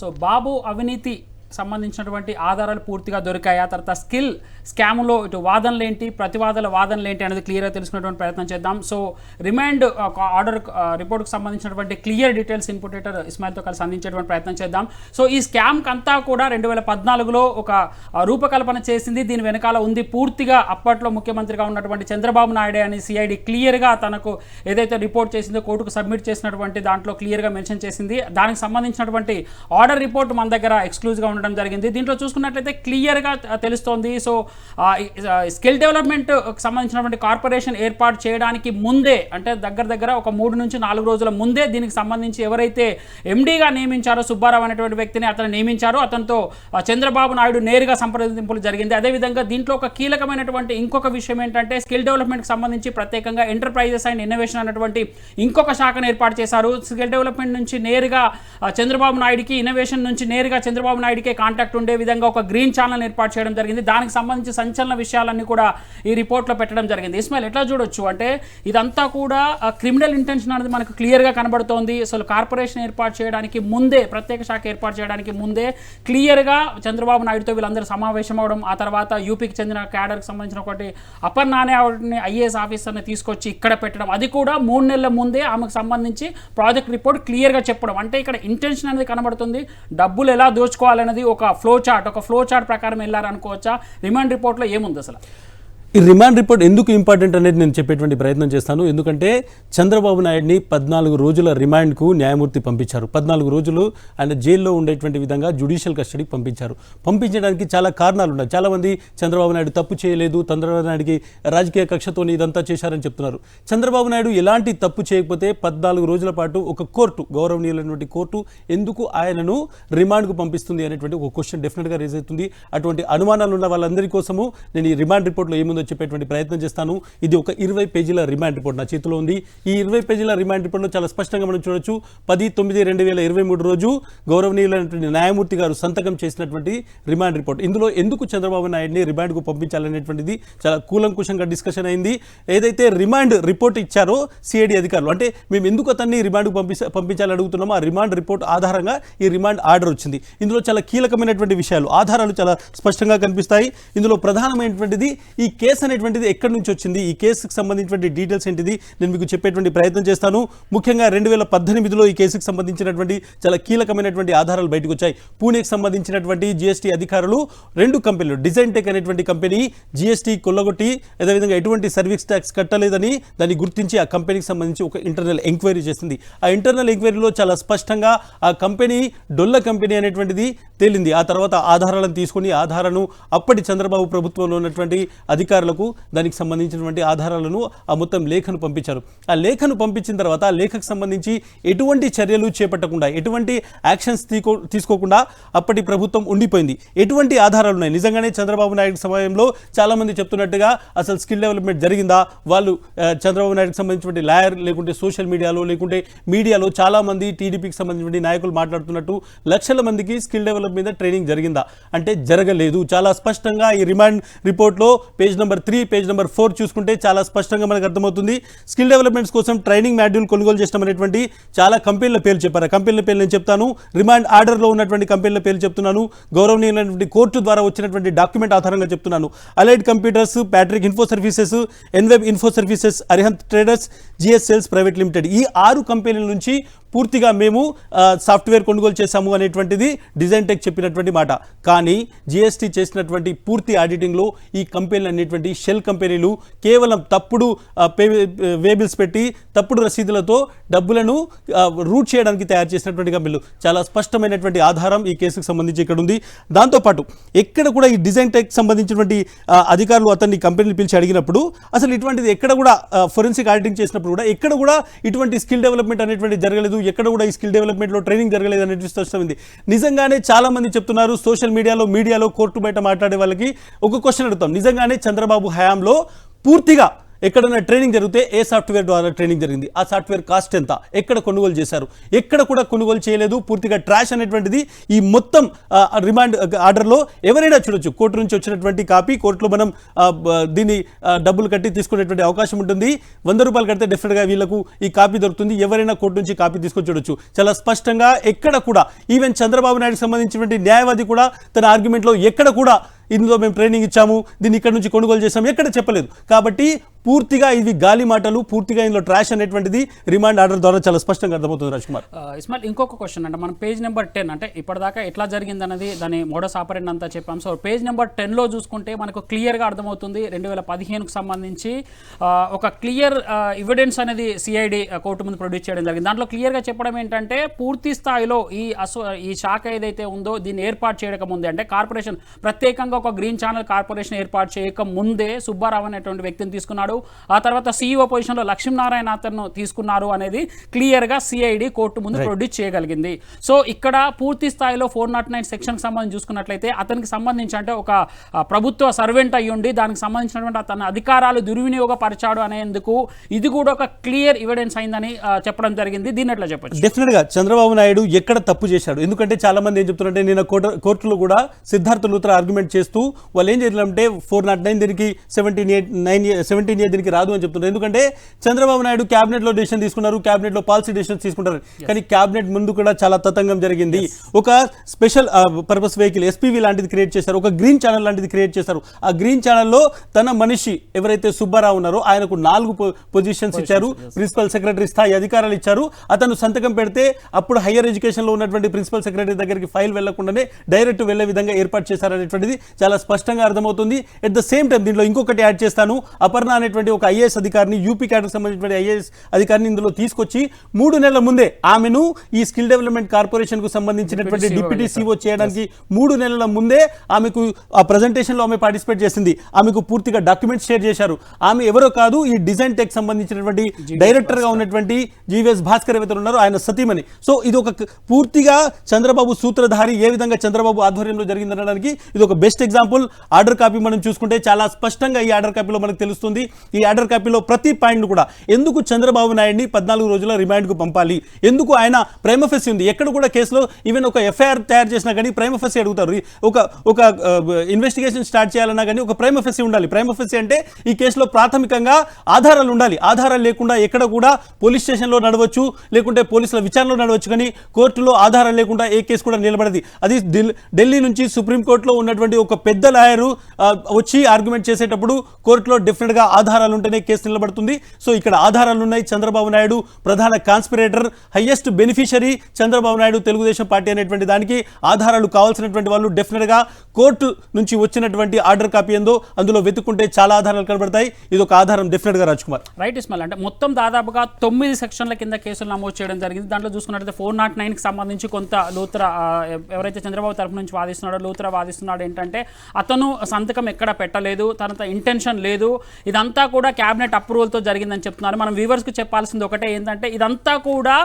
So బాబు అవినీతి సంబంధించినటువంటి ఆధారాలు పూర్తిగా దొరికాయి. ఆ తర్వాత స్కిల్ స్కామ్లో ఇటు వాదనలు ఏంటి, ప్రతివాదుల వాదనలు ఏంటి అనేది క్లియర్గా తెలుసుకునేటువంటి ప్రయత్నం చేద్దాం. సో రిమాండ్ ఆర్డర్ రిపోర్ట్కి సంబంధించినటువంటి క్లియర్ డీటెయిల్స్ ఇన్పుటేటర్ ఇస్మాయిల్తో కలిసి అందించేటువంటి ప్రయత్నం చేద్దాం. సో ఈ స్కామ్కి అంతా కూడా 2014లో ఒక రూపకల్పన చేసింది. దీని వెనకాల ఉంది పూర్తిగా అప్పట్లో ముఖ్యమంత్రిగా ఉన్నటువంటి చంద్రబాబు నాయుడు అని సిఐడి క్లియర్గా తనకు ఏదైతే రిపోర్ట్ చేసిందో కోర్టుకు సబ్మిట్ చేసినటువంటి దాంట్లో క్లియర్గా మెన్షన్ చేసింది. దానికి సంబంధించినటువంటి ఆర్డర్ రిపోర్ట్ మన దగ్గర ఎక్స్క్లూజివ్గా ఉండడం జరిగింది. దీంట్లో చూసుకున్నట్లయితే క్లియర్గా తెలుస్తోంది. సో స్కిల్ డెవలప్మెంట్ సంబంధించినటువంటి కార్పొరేషన్ ఏర్పాటు చేయడానికి ముందే, అంటే దగ్గర ఒక 3 నుంచి 4 రోజుల ముందే దీనికి సంబంధించి ఎవరైతే ఎండీగా నియమించారో సుబ్బారావు అనేటువంటి వ్యక్తిని అతను నియమించారు. అతనితో చంద్రబాబు నాయుడు నేరుగా సంప్రదింపులు జరిగింది. అదేవిధంగా దీంట్లో ఒక కీలకమైనటువంటి ఇంకొక విషయం ఏంటంటే స్కిల్ డెవలప్మెంట్కి సంబంధించి ప్రత్యేకంగా ఎంటర్ప్రైజెస్ అండ్ ఇన్నోవేషన్ అనేటువంటి ఇంకొక శాఖను ఏర్పాటు చేశారు. స్కిల్ డెవలప్మెంట్ నుంచి నేరుగా చంద్రబాబు నాయుడికి, ఇన్నోవేషన్ నుంచి నేరుగా చంద్రబాబు నాయుడికి కాంటాక్ట్ ఉండే విధంగా ఒక గ్రీన్ ఛానల్ ఏర్పాటు చేయడం జరిగింది. దానికి సంబంధించి సంచలన విషయాలన్నీ కూడా ఈ రిపోర్ట్లో పెట్టడం జరిగింది. ఇస్మాయిల్, ఎట్లా చూడొచ్చు అంటే ఇదంతా కూడా క్రిమినల్ ఇంటెన్షన్ అనేది మనకు క్లియర్గా కనబడుతోంది. అసలు కార్పొరేషన్ ఏర్పాటు చేయడానికి ముందే, ప్రత్యేక శాఖ ఏర్పాటు చేయడానికి ముందే క్లియర్గా చంద్రబాబు నాయుడుతో వీళ్ళందరూ సమావేశం అవడం, ఆ తర్వాత యూపీకి చెందిన క్యాడర్కి సంబంధించిన ఒకటి అపర్ నాని ఐఏఎస్ ఆఫీసర్ని తీసుకొచ్చి ఇక్కడ పెట్టడం, అది కూడా 3 నెలల ముందే ఆమెకు సంబంధించి ప్రాజెక్ట్ రిపోర్ట్ క్లియర్గా చెప్పడం. అంటే ఇక్కడ ఇంటెన్షన్ అనేది కనబడుతుంది. డబ్బులు ఎలా దోచుకోవాలనేది ఒక ఫ్లో చార్ట్ ప్రకారం వెళ్ళారనుకోవచ్చా? రిమాండ్ రిపోర్ట్లో ఏముంది అసలు? ఈ రిమాండ్ రిపోర్ట్ ఎందుకు ఇంపార్టెంట్ అనేది నేను చెప్పేటువంటి ప్రయత్నం చేస్తాను. ఎందుకంటే చంద్రబాబు నాయుడిని 14 రోజుల రిమాండ్కు న్యాయమూర్తి పంపించారు. 14 రోజులు ఆయన జైల్లో ఉండేటువంటి విధంగా జ్యుడిషియల్ కస్టడీకి పంపించారు. పంపించడానికి చాలా కారణాలు ఉన్నాయి. చాలామంది చంద్రబాబు నాయుడు తప్పు చేయలేదు, చంద్రబాబు నాయుడికి రాజకీయ కక్షతో ఇదంతా చేశారని చెప్తున్నారు. చంద్రబాబు నాయుడు ఎలాంటి తప్పు చేయకపోతే 14 రోజుల పాటు ఒక కోర్టు, గౌరవనీయులైనటువంటి కోర్టు ఎందుకు ఆయనను రిమాండ్కు పంపిస్తుంది అనేటువంటి ఒక క్వశ్చన్ డెఫినెట్గా రేజ్ అవుతుంది. అటువంటి అనుమానాలు ఉన్న వాళ్ళందరి కోసము నేను ఈ రిమాండ్ రిపోర్ట్లో ఏముందో చెప్పేటువంటి ప్రయత్నం చేస్తాను. ఇది ఒక 20 పేజీల రిమాండ్ రిపోర్ట్ నా చేతిలో ఉంది. ఈ 20 పేజీల రిమాండ్ రిపోర్ట్లో చాలా స్పష్టంగా మనం చూడొచ్చు. 10/9/2023 రోజు గౌరవనీయులైనటువంటి న్యాయమూర్తి గారు సంతకం చేసినటువంటి రిమాండ్ రిపోర్ట్. ఇందులో ఎందుకు చంద్రబాబు నాయుడిని రిమాండ్కు పంపించాలనేటువంటిది చాలా కూలంకుషంగా డిస్కషన్ అయింది. ఏదైతే రిమాండ్ రిపోర్ట్ ఇచ్చారో సిఐడి అధికారులు, అంటే మేము ఎందుకు అతన్ని రిమాండ్కు పంపించాలని అడుగుతున్నామో ఆ రిమాండ్ రిపోర్ట్ ఆధారంగా ఈ రిమాండ్ ఆర్డర్ వచ్చింది. ఇందులో చాలా కీలకమైనటువంటి విషయాలు, ఆధారాలు చాలా స్పష్టంగా కనిపిస్తాయి. ఇందులో ప్రధానమైనటువంటిది ఈ కేసు అనేటువంటిది ఎక్కడి నుంచి వచ్చింది, ఈ కేసుకు సంబంధించినటువంటి డీటెయిల్స్ ఏంటిది నేను మీకు చెప్పేటువంటి ప్రయత్నం చేస్తాను. ముఖ్యంగా 2018లో ఈ కేసుకు సంబంధించినటువంటి చాలా కీలకమైనటువంటి ఆధారాలు బయటకు వచ్చాయి. పూణేకి సంబంధించినటువంటి జిఎస్టీ అధికారులు 2 కంపెనీలు, డిజైన్ టెక్ అనేటువంటి కంపెనీ జిఎస్టీ కొల్లగొట్టి అదేవిధంగా ఎటువంటి సర్వీస్ ట్యాక్స్ కట్టలేదని దాన్ని గుర్తించి ఆ కంపెనీకి సంబంధించి ఒక ఇంటర్నల్ ఎంక్వైరీ చేసింది. ఆ ఇంటర్నల్ ఎంక్వైరీలో చాలా స్పష్టంగా ఆ కంపెనీ డొల్ల కంపెనీ అనేటువంటిది తేలింది. ఆ తర్వాత ఆధారాలను తీసుకుని ఆధారాలను అప్పటి చంద్రబాబు ప్రభుత్వంలో ఉన్నటువంటి అధికారులకు దానికి సంబంధించినటువంటి ఆధారాలను ఆ మొత్తం లేఖను పంపించారు. ఆ లేఖను పంపించిన తర్వాత ఆ లేఖకు సంబంధించి ఎటువంటి చర్యలు చేపట్టకుండా, ఎటువంటి యాక్షన్స్ తీసుకోకుండా అప్పటి ప్రభుత్వం ఉండిపోయింది. ఎటువంటి ఆధారాలు ఉన్నాయి? నిజంగానే చంద్రబాబు నాయుడు సమయంలో చాలామంది చెప్తున్నట్టుగా అసలు స్కిల్ డెవలప్మెంట్ జరిగిందా? వాళ్ళు చంద్రబాబు నాయుడుకి సంబంధించినటువంటి లాయర్ లేకుంటే సోషల్ మీడియాలో లేకుంటే మీడియాలో చాలామంది టీడీపీకి సంబంధించినటువంటి నాయకులు మాట్లాడుతున్నట్టు లక్షల మందికి స్కిల్ డెవలప్మెంట్ మీద ట్రైనింగ్ జరిగిందా అంటే జరగలేదు. చాలా స్పష్టంగా ఈ రిమాండ్ రిపోర్ట్లో పేజ్ నెంబర్ 3, పేజ్ నెంబర్ 4 చూసుకుంటే చాలా స్పష్టంగా మనకు అర్థమవుతుంది. స్కిల్ డెవలప్మెంట్స్ కోసం ట్రైనింగ్ మాడ్యూల్ కొనుగోలు చేస్తాం అనేటువంటి చాలా కంపెనీల పేర్లు చెప్పారు. ఆ కంపెనీల పేర్లు నేను చెప్తాను. రిమాండ్ ఆర్డర్లో ఉన్నటువంటి కంపెనీల పేర్లు చెప్తున్నాను. గౌరవనీయులైనటువంటి కోర్టు ద్వారా వచ్చినటువంటి డాక్యుమెంట్ ఆధారంగా చెప్తున్నాను. Allied computers, Patrick info services, ఎన్వెబ్ info services, Arihant traders, GS sales private limited, ఈ 6 కంపెనీల నుంచి పూర్తిగా మేము సాఫ్ట్వేర్ కొనుగోలు చేశాము అనేటువంటిది డిజైన్ టెక్ చెప్పినటువంటి మాట. కానీ జిఎస్టీ చేసినటువంటి పూర్తి ఆడిటింగ్లో ఈ కంపెనీలు అనేటువంటి షెల్ కంపెనీలు కేవలం తప్పుడు వేబిల్స్ పెట్టి తప్పుడు రసీదులతో డబ్బులను రూట్ చేయడానికి తయారు చేసినటువంటి కంపెనీలు. చాలా స్పష్టమైనటువంటి ఆధారం ఈ కేసుకు సంబంధించి ఇక్కడ ఉంది. దాంతోపాటు ఎక్కడ కూడా ఈ డిజైన్ టెక్ సంబంధించినటువంటి అధికారులు అతన్ని కంపెనీలు పిలిచి అడిగినప్పుడు అసలు ఇటువంటిది ఎక్కడ కూడా ఫోరెన్సిక్ ఆడిటింగ్ చేసినప్పుడు కూడా ఎక్కడ కూడా ఇటువంటి స్కిల్ డెవలప్మెంట్ అనేటువంటి జరగలేదు, ఎక్కడ కూడా ఈ స్కిల్ డెవలప్మెంట్లో ట్రైనింగ్ జరగలేదు అనేది స్పష్టమైంది. నిజంగానే చాలా మంది చెప్తున్నారు సోషల్ మీడియాలో కోర్టు బయట మాట్లాడే వాళ్ళకి ఒక క్వశ్చన్ అడుగుతాం. నిజంగానే చంద్రబాబు హయాంలో పూర్తిగా ఎక్కడైనా ట్రైనింగ్ జరిగితే ఏ సాఫ్ట్వేర్ ద్వారా ట్రైనింగ్ జరిగింది, ఆ సాఫ్ట్వేర్ కాస్ట్ ఎంత, ఎక్కడ కొనుగోలు చేశారు, ఎక్కడ కూడా కొనుగోలు చేయలేదు, పూర్తిగా ట్రాష్ అనేటువంటిది ఈ మొత్తం రిమాండ్ ఆర్డర్లో ఎవరైనా చూడొచ్చు. కోర్టు నుంచి వచ్చినటువంటి కాపీ, కోర్టులో మనం దీన్ని డబ్బులు కట్టి తీసుకునేటువంటి అవకాశం ఉంటుంది. 100 రూపాయలు కడితే డెఫినెట్గా వీళ్ళకు ఈ కాపీ దొరుకుతుంది. ఎవరైనా కోర్టు నుంచి కాపీ తీసుకొని చూడొచ్చు. చాలా స్పష్టంగా ఎక్కడ కూడా ఈవెన్ చంద్రబాబు నాయుడుకి సంబంధించినటువంటి న్యాయవాది కూడా తన ఆర్గ్యుమెంట్లో ఎక్కడ కూడా ఇందులో మేము ట్రైనింగ్ ఇచ్చాము, దీన్ని ఇక్కడ నుంచి కొనుగోలు చేసాము ఎక్కడ చెప్పలేదు. కాబట్టి పూర్తిగా ఇవి గాలి మాటలు, పూర్తిగా ఇందులో ట్రాష్ అనేటువంటిది రిమాండ్ ఆర్డర్ ద్వారా చాలా స్పష్టంగా అర్థమవుతుంది. రాజ్ కుమార్, ఇస్మాయిల్, ఇంకొక క్వశ్చన్ అంటే మనం పేజ్ నెంబర్ 10 అంటే ఇప్పటిదాకా ఎట్లా జరిగిందన్నది దాని మోడస్ ఆపరెండ్ అంతా చెప్పాం. సో పేజ్ నెంబర్ 10లో చూసుకుంటే మనకు క్లియర్గా అర్థమవుతుంది 2015కు సంబంధించి ఒక క్లియర్ ఎవిడెన్స్ అనేది సిఐడి కోర్టు ముందు ప్రొడ్యూస్ చేయడం జరిగింది. దాంట్లో క్లియర్గా చెప్పడం ఏంటంటే పూర్తి స్థాయిలో ఈ శాఖ ఏదైతే ఉందో దీన్ని ఏర్పాటు చేయక ముందే, అంటే కార్పొరేషన్ ప్రత్యేకంగా ఒక గ్రీన్ ఛానల్ కార్పొరేషన్ ఏర్పాటు చేయక ముందే సుబ్బారావు అనేటువంటి వ్యక్తిని తీసుకున్నాడు. ఆ తర్వాత CEO పొజిషన్లో లక్ష్మీనారాయణ అతను తీసుకున్నారు అనేది క్లియర్గా సిఐడి కోర్టు ముందు ప్రొడ్యూస్ చేయగలిగింది. సో ఇక్కడ పూర్తి స్థాయిలో 409 సెక్షన్కి సంబంధించి చూసుకున్నట్లయితే అతనికి సంబంధించి అంటే ఒక ప్రభుత్వ సర్వెంట్ అయ్యుండి దానికి సంబంధించినటువంటి అతని అధికారాలు దుర్వినియోగపరిచాడు అనేందుకు ఇది కూడా ఒక క్లియర్ ఎవిడెన్స్ అయిందని చెప్పడం జరిగింది. దీన్ని ఎట్లా చెప్పచ్చు? డెఫినెట్గా చంద్రబాబు నాయుడు ఎక్కడ తప్పు చేశాడు, ఎందుకంటే చాలా మంది ఏం చెప్తున్నారంటే నేను కోర్టులో కూడా సిద్ధార్థ లూత్రా ఆర్గ్యుమెంట్ చేస్తూ వాళ్ళు ఏం చేయాలంటే 409 దీనికి 17A దీనికి రాదు అని చెప్తున్నారు. ఎందుకంటే చంద్రబాబు నాయుడు క్యాబినెట్లో డెసిషన్ తీసుకున్నారు, క్యాబినెట్లో పాలసీ డెసిషన్స్ తీసుకుంటారు, కానీ క్యాబినెట్ ముందు కూడా చాలా తతంగం జరిగింది. ఒక స్పెషల్ పర్పస్ వెహికల్ SPV లాంటిది క్రియేట్ చేశారు, ఒక గ్రీన్ ఛానల్ లాంటిది క్రియేట్ చేశారు. ఆ గ్రీన్ ఛానల్లో తన మనిషి ఎవరైతే సుబ్బారావు ఉన్నారో ఆయనకు 4 పొజిషన్స్ ఇచ్చారు, ప్రిన్సిపల్ సెక్రటరీ స్థాయి అధికారాలు ఇచ్చారు. అతను సంతకం పెడితే అప్పుడు హయ్యర్ ఎడ్యుకేషన్లో ఉన్నటువంటి ప్రిన్సిపల్ సెక్రటరీ దగ్గరికి ఫైల్ వెళ్లకుండానే డైరెక్ట్ వెళ్లే విధంగా ఏర్పాటు చేశారనేటువంటిది చాలా స్పష్టంగా అర్థమవుతుంది. ఎట్ ద సేమ్ టైం దీంట్లో ఇంకొకటి యాడ్ చేస్తాను, అపర్ణ అనేటువంటి ఒక IAS అధికారిని, యూపీ క్యాడర్కి సంబంధించిన IAS అధికారిని ఇందులో తీసుకొచ్చి 3 నెలల ముందే ఆమెను ఈ స్కిల్ డెవలప్మెంట్ కార్పొరేషన్ కు సంబంధించినటువంటి డిప్యూటీ CEO చేయడానికి 3 నెలల ముందే ఆమెకు ఆ ప్రజెంటేషన్ లో ఆమె పార్టిసిపేట్ చేసింది. ఆమెకు పూర్తిగా డాక్యుమెంట్స్ షేర్ చేశారు. ఆమె ఎవరో కాదు, ఈ డిజైన్ టెక్ సంబంధించినటువంటి డైరెక్టర్ గా ఉన్నటువంటి GVS భాస్కర్ ఎవరైతే ఉన్నారో ఆయన సతీమణి. సో ఇది ఒక పూర్తిగా చంద్రబాబు సూత్రధారి ఏ విధంగా చంద్రబాబు ఆధ్వర్యంలో జరిగిందనడానికి ఇది ఒక బెస్ట్ ఎగ్జాంపుల్. ఆర్డర్ కాపీ మనం చూసుకుంటే చాలా స్పష్టంగా ఈ ఆర్డర్ కాపీలో మనకు తెలుస్తుంది. ఈ ఆర్డర్ కాపీలో ప్రతి పాయింట్ కూడా ఎందుకు చంద్రబాబు నాయుడిని 14 రోజుల రిమాండ్కు పంపాలి, ఎందుకు ఆయన ప్రైమఫెసి ఉంది, ఎక్కడ కూడా కేసులో ఈవెన్ ఒక FIR తయారు చేసినా కానీ ప్రైమఫెసి అడుగుతారు. ఒక ఇన్వెస్టిగేషన్ స్టార్ట్ చేయాలన్నా కానీ ఒక ప్రైమఫెసి ఉండాలి. ప్రైమఫెసి అంటే ఈ కేసులో ప్రాథమికంగా ఆధారాలు ఉండాలి. ఆధారాలు లేకుండా ఎక్కడ కూడా పోలీస్ స్టేషన్లో నడవచ్చు, లేకుంటే పోలీసుల విచారణలో నడవచ్చు, కానీ కోర్టులో ఆధారాలు లేకుండా ఏ కేసు కూడా నిలబడది. అది ఢిల్లీ నుంచి సుప్రీంకోర్టులో ఉన్నటువంటి ఒక పెద్ద లాయరు వచ్చి ఆర్గ్యుమెంట్ చేసేటప్పుడు కోర్టులో డెఫినెట్గా ఆధారాలు ఉంటేనే కేసు నిలబడుతుంది. సో ఇక్కడ ఆధారాలు ఉన్నాయి. చంద్రబాబు నాయుడు ప్రధాన conspirator, highest beneficiary Chandrababu Naidu Telugu Desam party అనేటువంటి దానికి ఆధారాలు కావాల్సినటువంటి వాళ్ళు డెఫినెట్గా కోర్టు నుంచి వచ్చినటువంటి ఆర్డర్ కాపీ ఏందో అందులో వెతుక్కుంటే చాలా ఆధారాలు కనబడతాయి. ఇది ఒక ఆధారం డెఫినెట్గా రాజ్ కుమార్. రైట్ ఇస్మాయిల్, అంటే మొత్తం దాదాపుగా 9 సెక్షన్ల కింద కేసులు నమోదు చేయడం జరిగింది. దాంట్లో చూసుకున్నట్లయితే 409కి సంబంధించి కొంత లూత్రా ఎవరైతే చంద్రబాబు తరఫు నుంచి వాదిస్తున్నాడో లూత్రా వాదిస్తున్నాడు ఏంటంటే అతను సంతకం ఎక్కడ పెట్టలేదు, తనతో ఇంటెన్షన్ లేదు, ఇదంతా కూడా క్యాబినెట్ అప్రూవల్తో జరిగిందని చెప్తున్నారు. మనం వ్యూవర్స్కి చెప్పాల్సింది ఒకటే ఏంటంటే ఇదంతా కూడా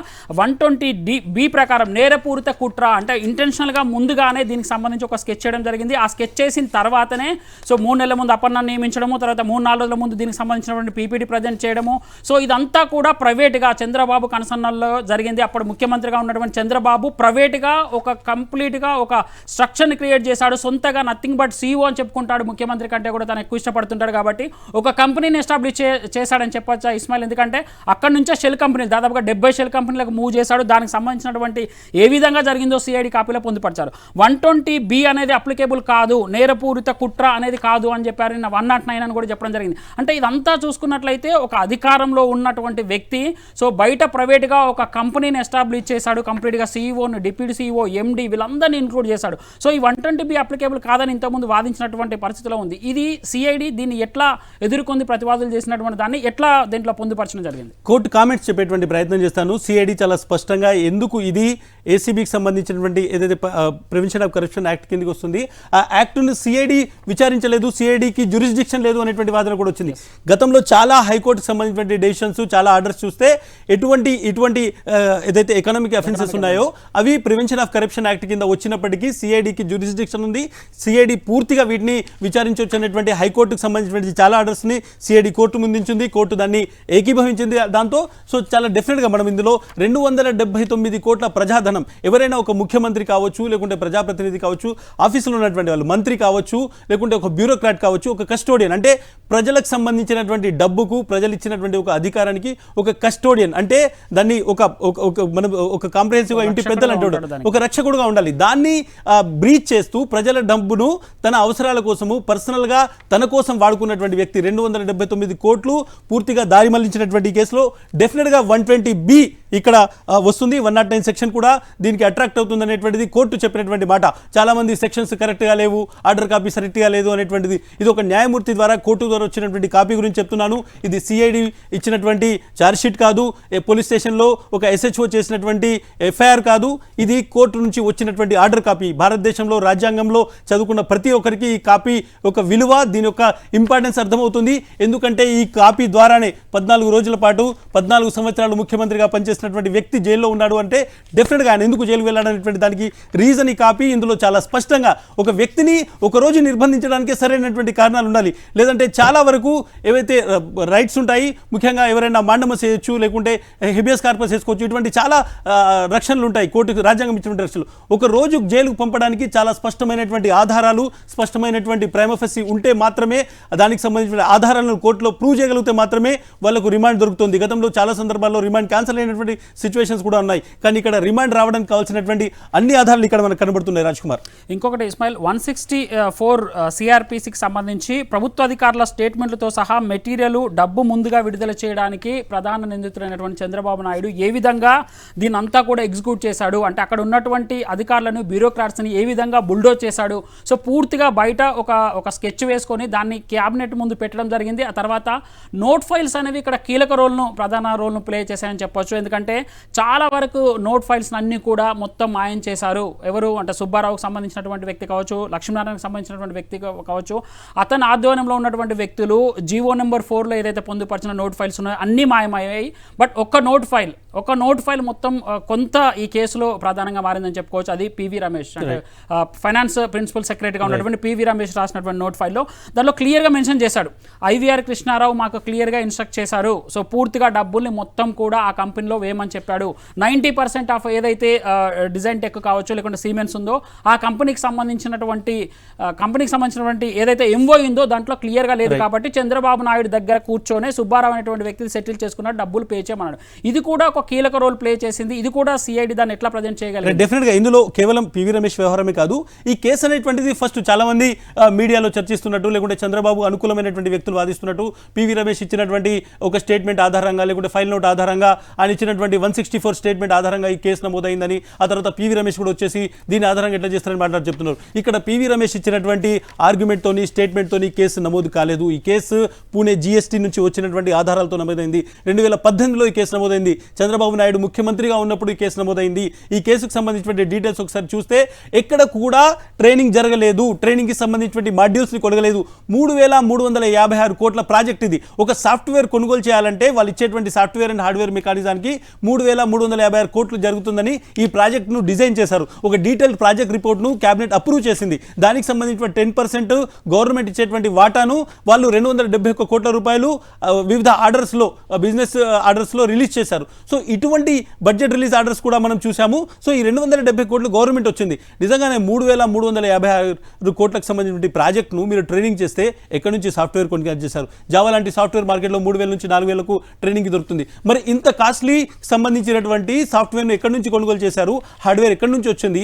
120B ప్రకారం నేరపూరిత కుట్ర, అంటే ఇంటెన్షనల్గా ముందుగానే దీనికి సంబంధించి ఒక స్కెచ్ చేయడం జరిగింది. ఆ స్కెచ్ చేసిన తర్వాతనే 3 నెలల ముందు అపర్ణాన్ని నియమించడము, తర్వాత 3-4 రోజుల ముందు దీనికి సంబంధించినటువంటి PPT ప్రజెంట్ చేయడము. సో ఇదంతా కూడా ప్రైవేట్గా చంద్రబాబు కన్సర్నల్లో జరిగింది. అప్పుడు ముఖ్యమంత్రిగా ఉన్నటువంటి చంద్రబాబు ప్రైవేట్గా ఒక కంప్లీట్గా ఒక స్ట్రక్చర్ని క్రియేట్ చేశాడు. సొంతగా నథింగ్ బట్ CEO అని చెప్పుకుంటాడు. ముఖ్యమంత్రి కంటే కూడా తను ఎక్కువ ఇష్టపడుతుంటాడు కాబట్టి ఒక కంపెనీని ఎస్టాబ్లిష్ చేశాడని చెప్పొచ్చా ఇస్మాయిల్? ఎందుకంటే అక్కడి నుంచే షెల్ కంపెనీలు దాదాపుగా 70 షెల్ కంపెనీలకు మూవ్ చేశాడు. దానికి సంబంధించినటువంటి ఏ విధంగా జరిగిందో CID కాపీలో పొందుపరిచారు. 120B అనేది అప్లికేబుల్ కాదు, నేరపూరిత కుట్ర అనేది కాదు అని చెప్పారు. 109 అని కూడా చెప్పడం జరిగింది. అంటే ఇదంతా చూసుకున్నట్లయితే ఒక అధికారంలో ఉన్నటువంటి వ్యక్తి సో బయట ప్రైవేట్గా ఒక కంపెనీని ఎస్టాబ్లిష్ చేశాడు. కంప్లీట్గా CEOని, డిప్యూటీ CEO, MD వీళ్ళందరినీ ఇంక్లూడ్ చేశాడు. సో ఈ 120B అప్లికేబుల్ కాదని ఇంతకుముందు వాదించినటువంటి పరిస్థితిలో ఉంది. ఇది CID దీన్ని ఎట్లా ఎదుర్కొంది, ప్రతివాదులు చేసినటువంటి దాన్ని ఎట్లా దీంట్లో పొందుపరచడం జరిగింది? కోర్టు కామెంట్స్ చెప్పేటువంటి ప్రయత్నం చేస్తాను. CID చాలా స్పష్టంగా ఎందుకు ఇది ACBకి సంబంధించినటువంటి ఏదైతే ప్రివెన్షన్ ఆఫ్ కరప్షన్ యాక్ట్ కిందకి వస్తుంది, ఆ యాక్ట్ను CID విచారించలేదు, CIDకి జ్యూరిస్డిక్షన్ లేదు అనేటువంటి వాదన కూడా వచ్చింది. గతంలో చాలా హైకోర్టుకు సంబంధించినటువంటి డెసిషన్స్, చాలా ఆర్డర్స్ చూస్తే ఇటువంటి ఏదైతే ఎకనామిక్ అఫెన్సెస్ ఉన్నాయో అవి ప్రివెన్షన్ ఆఫ్ కరప్షన్ యాక్ట్ కింద వచ్చినప్పటికీ CIDకి జ్యూరిస్డిక్షన్ ఉంది. CID సిఐడి పూర్తిగా వీటిని విచారించవచ్చు అనేటువంటి హైకోర్టుకు సంబంధించినటువంటి చాలా ఆర్డర్స్ని సిఐడి కోర్టు ముందుంచింది. కోర్టు దాన్ని ఏకీభవించింది. దాంతో సో చాలా డెఫినెట్గా మనం ఇందులో 279 కోట్ల ప్రజాధనం, ఎవరైనా ఒక ముఖ్యమంత్రి కావచ్చు, లేకుంటే ప్రజాప్రతినిధి కావచ్చు, ఆఫీసులో ఉన్నటువంటి వాళ్ళు, మంత్రి కావచ్చు, లేకుంటే ఒక బ్యూరోక్రాట్ కావచ్చు, ఒక కస్టోడియన్ అంటే ప్రజలకు సంబంధించినటువంటి డబ్బుకు, ప్రజలు ఇచ్చినటువంటి ఒక అధికారానికి ఒక కస్టోడియన్ అంటే దాన్ని మనం ఒక కాంప్రహెన్సివ్గా ఇంటి పెద్దలు అంటాడు, ఒక రక్షకుడుగా ఉండాలి. దాన్ని బ్రీచ్ చేస్తూ ప్రజల డబ్బును తన అవసరాల కోసము పర్సనల్గా తన కోసం వాడుకున్నటువంటి వ్యక్తి 279 కోట్లు పూర్తిగా దారి మళ్లించినటువంటి కేసులో డెఫినెట్గా 120B ఇక్కడ వస్తుంది. 109 సెక్షన్ కూడా దీనికి అట్రాక్ట్ అవుతుంది అనేటువంటిది కోర్టు చెప్పినటువంటి మాట. చాలా మంది సెక్షన్స్ కరెక్ట్గా లేవు, ఆర్డర్ కాపీ సరిగ్గా లేదు అనేటువంటిది. ఇది ఒక న్యాయమూర్తి ద్వారా కోర్టు ద్వారా వచ్చినటువంటి కాపీ గురించి చెప్తున్నాను. ఇది సిఐడి ఇచ్చినటువంటి ఛార్జ్షీట్ కాదు, పోలీస్ స్టేషన్లో ఒక SHO చేసినటువంటి FIR కాదు. ఇది కోర్టు నుంచి వచ్చినటువంటి ఆర్డర్ కాపీ. భారతదేశంలో రాజ్యాంగంలో చదువుకున్న ప్రతి ఒక్కరికి ఈ కాపీ ఒక విలువ, దీని యొక్క ఇంపార్టెన్స్ అర్థమవుతుంది. ఎందుకంటే ఈ కాపీ ద్వారానే 14 రోజుల పాటు 14 సంవత్సరాలు ముఖ్యమంత్రిగా పనిచేసినటువంటి వ్యక్తి జైల్లో ఉన్నాడు అంటే డెఫినెట్గా ఆయన ఎందుకు జైలుకు వెళ్ళాడనేటువంటి దానికి రీజన్ ఈ కాపీ. ఇందులో చాలా స్పష్టంగా ఒక వ్యక్తిని ఒక రోజు నిర్బంధించడానికి సరైనటువంటి కారణాలు ఉండాలి. లేదంటే చాలా వరకు ఏవైతే రైట్స్ ఉంటాయి, ముఖ్యంగా ఎవరైనా మాండమస్ చేయొచ్చు, లేకుంటే హెబియస్ కార్పస్ చేసుకోవచ్చు, ఇటువంటి చాలా రక్షణలు ఉంటాయి కోర్టుకు రాజ్యాంగం ఇచ్చినటువంటి రక్షణలు. ఒక రోజు జైలుకు పంపడానికి చాలా స్పష్టమైనటువంటి ఆధారాలు, స్పష్టమైనటువంటి ప్రైమఫెసి ఉంటే మాత్రమే, దానికి సంబంధించిన ఆధారాలను కోర్టులో ప్రూవ్ చేయగలిగితే మాత్రమే వాళ్ళకు రిమాండ్ దొరుకుతుంది. గతంలో చాలా సందర్భాల్లో రిమాండ్ క్యాన్సిల్ అయినటువంటి సిచ్యువేషన్స్ కూడా ఉన్నాయి. కానీ ఇక్కడ రిమాండ్ రావడానికి కావాల్సినటువంటి అన్ని ఆధారాలు ఇక్కడ మనకు కనబడుతున్నాయి. రాజ్ కుమార్, ఇంకొకటి ఇస్మాయిల్, 164 CRPCకి సంబంధించి ప్రభుత్వ అధికారుల స్టేట్మెంట్లతో సహా మెటీరియల్, డబ్బు ముందుగా విడుదల చేయడానికి ప్రధాన నిందితులైనటువంటి చంద్రబాబు నాయుడు ఏ విధంగా దీని అంతా కూడా ఎగ్జిక్యూట్ చేశాడు అంటే అక్కడ ఉన్నటువంటి అధికారులను, బ్యూరోక్రాట్స్ని ఏ విధంగా బుల్డోజ్ చేశాడు. సో పూర్తిగా బయట ఒక స్కెచ్ వేసుకొని దాన్ని క్యాబినెట్ ముందు పెట్టడం జరిగింది. ఆ తర్వాత నోట్ ఫైల్స్ అనేవి ఇక్కడ కీలక ప్రధాన రోల్ను ప్లే చేశాయని చెప్పొచ్చు. ఎందుకంటే చాలా వరకు నోట్ ఫైల్స్ అన్ని కూడా మొత్తం మాయం చేశారు. ఎవరు అంటే సుబ్బారావుకు సంబంధించినటువంటి వ్యక్తి కావచ్చు, లక్ష్మీనారాయణకు సంబంధించినటువంటి వ్యక్తి కావచ్చు, అతని ఆధ్వర్యంలో ఉన్నటువంటి వ్యక్తులు జీవో నెంబర్ 4లో ఏదైతే పొందుపరిచిన నోట్ ఫైల్స్ ఉన్నాయో అన్నీ మాయమయ్యాయి. బట్ ఒక నోట్ ఫైల్ మొత్తం కొంత ఈ కేసులో ప్రధానంగా మారిందని చెప్పుకోవచ్చు. అది పివి రమేష్ అంటే ఫైనాన్స్ ప్రిన్సిపల్ సెక్రటరీగా ఉన్నటువంటి పివి రమేష్ రాసినటువంటి నోట్ ఫైల్లో దానిలో క్లియర్గా మెన్షన్ చేశాడు, ఐవీఆర్ కృష్ణారావు మాకు క్లియర్గా ఇన్స్ట్రక్ట్ చేశారు. సో పూర్తిగా డబ్బుల్ని మొత్తం కూడా ఆ కంపెనీలో వేయమని చెప్పాడు. 90% ఆఫ్ ఏదైతే డిజైన్ టెక్ కావచ్చు, లేకుంటే సిమెన్స్ ఉందో ఆ కంపెనీకి సంబంధించినటువంటి ఏదైతే ఎంఓయూ ఉందో దాంట్లో క్లియర్గా లేదు. కాబట్టి చంద్రబాబు నాయుడు దగ్గర కూర్చొని సుబ్బారావు అనేటువంటి వ్యక్తిని సెటిల్ చేసుకున్నాడు, డబ్బులు పే చేయమన్నాడు. ఇది కూడా ఒక కీలక రోల్ ప్లే చేసింది. ఇది కూడా సిఐడి దాన్ని ఎట్లా ప్రజెంట్ చేయగలరు? డెఫినెట్గా ఇందులో కేవలం పివి రమేష్ వ్యవహారమే కాదు, ఈ కేసు అనేటువంటిది ఫస్ట్ చాలా మంది మీడియాలో చర్చిస్తున్నట్టు, లేకుంటే చంద్రబాబు అనుకూలమైనటువంటి వ్యక్తులు వాదిస్తున్నట్టు, పివి రమేష్ ఇచ్చినటువంటి ఒక స్టేట్మెంట్ ఆధారంగా, లేకుంటే ఫైల్ నోట్ ఆధారంగా, ఆయన ఇచ్చినటువంటి 164 స్టేట్మెంట్ ఆధారంగా ఈ కేసు నమోదైందని, ఆ తర్వాత పివి రమేష్ కూడా వచ్చేసి దీని ఆధారంగా ఎట్లా చేస్తారని మాట్లాడి చెప్తున్నారు. ఇక్కడ పివి రమేష్ ఇచ్చినటువంటి ఆర్గ్యుమెంట్తోని, స్టేట్మెంట్తోని కేసు నమోదు కాలేదు. ఈ కేసు పూణే GST నుంచి వచ్చినటువంటి ఆధారాలతో నమోదైంది. 2018లో ఈ కేసు నమోదైంది. చంద్రబాబు నాయుడు ముఖ్యమంత్రిగా ఉన్నప్పుడు ఈ కేసు నమోదైంది. ఈ కేసుకు సంబంధించినటువంటి డీటెయిల్స్ ఒకసారి చూస్తే ఎక్కడ కూడా ట్రైనింగ్ జరగలేదు, ట్రైనింగ్కి సంబంధించినటువంటి మాడ్యూల్స్ని కొనగలేదు. 3,356 కోట్ల ప్రాజెక్ట్ ఇది. ఒక సాఫ్ట్వేర్ కొనుగోలు చేయాలంటే వాళ్ళు ఇచ్చేటువంటి సాఫ్ట్వేర్ అండ్ హార్డ్వేర్ మెకానిజానికి 3,356 కోట్లు జరుగుతుందని ఈ ప్రాజెక్ట్ను డిజైన్ చేశారు. ఒక డీటెయిల్డ్ ప్రాజెక్ట్ రిపోర్ట్ను క్యాబినెట్ అప్రూవ్ చేసింది. దానికి సంబంధించిన 10% గవర్నమెంట్ ఇచ్చేటువంటి వాటాను వాళ్ళు 271 కోట్ల రూపాయలు వివిధ ఆర్డర్స్లో, బిజినెస్ ఆర్డర్స్లో రిలీజ్ చేశారు. సో ఇటువంటి బడ్జెట్ రిలీజ్ ఆర్డర్స్ కూడా మనం చూసాము. సో ఈ 270 కోట్లు గవర్నమెంట్ వచ్చింది. నిజంగానే 3,356 కోట్లకు సంబంధించిన ప్రాజెక్ట్ను మీరు ట్రైనింగ్ చేస్తే ఎక్కడి నుంచి సాఫ్ట్వేర్ కొనుగోలు చేశారు? జావా లాంటి సాఫ్ట్వేర్ మార్కెట్లో 3,000 నుంచి 4,000కు ట్రైనింగ్ దొరుకుతుంది. మరి ఇంత కాస్ట్లీ సంబంధించినటువంటి సాఫ్ట్వేర్ను ఎక్కడి నుంచి కొనుగోలు చేశారు? హార్డ్వేర్ ఎక్కడి నుంచి వచ్చింది?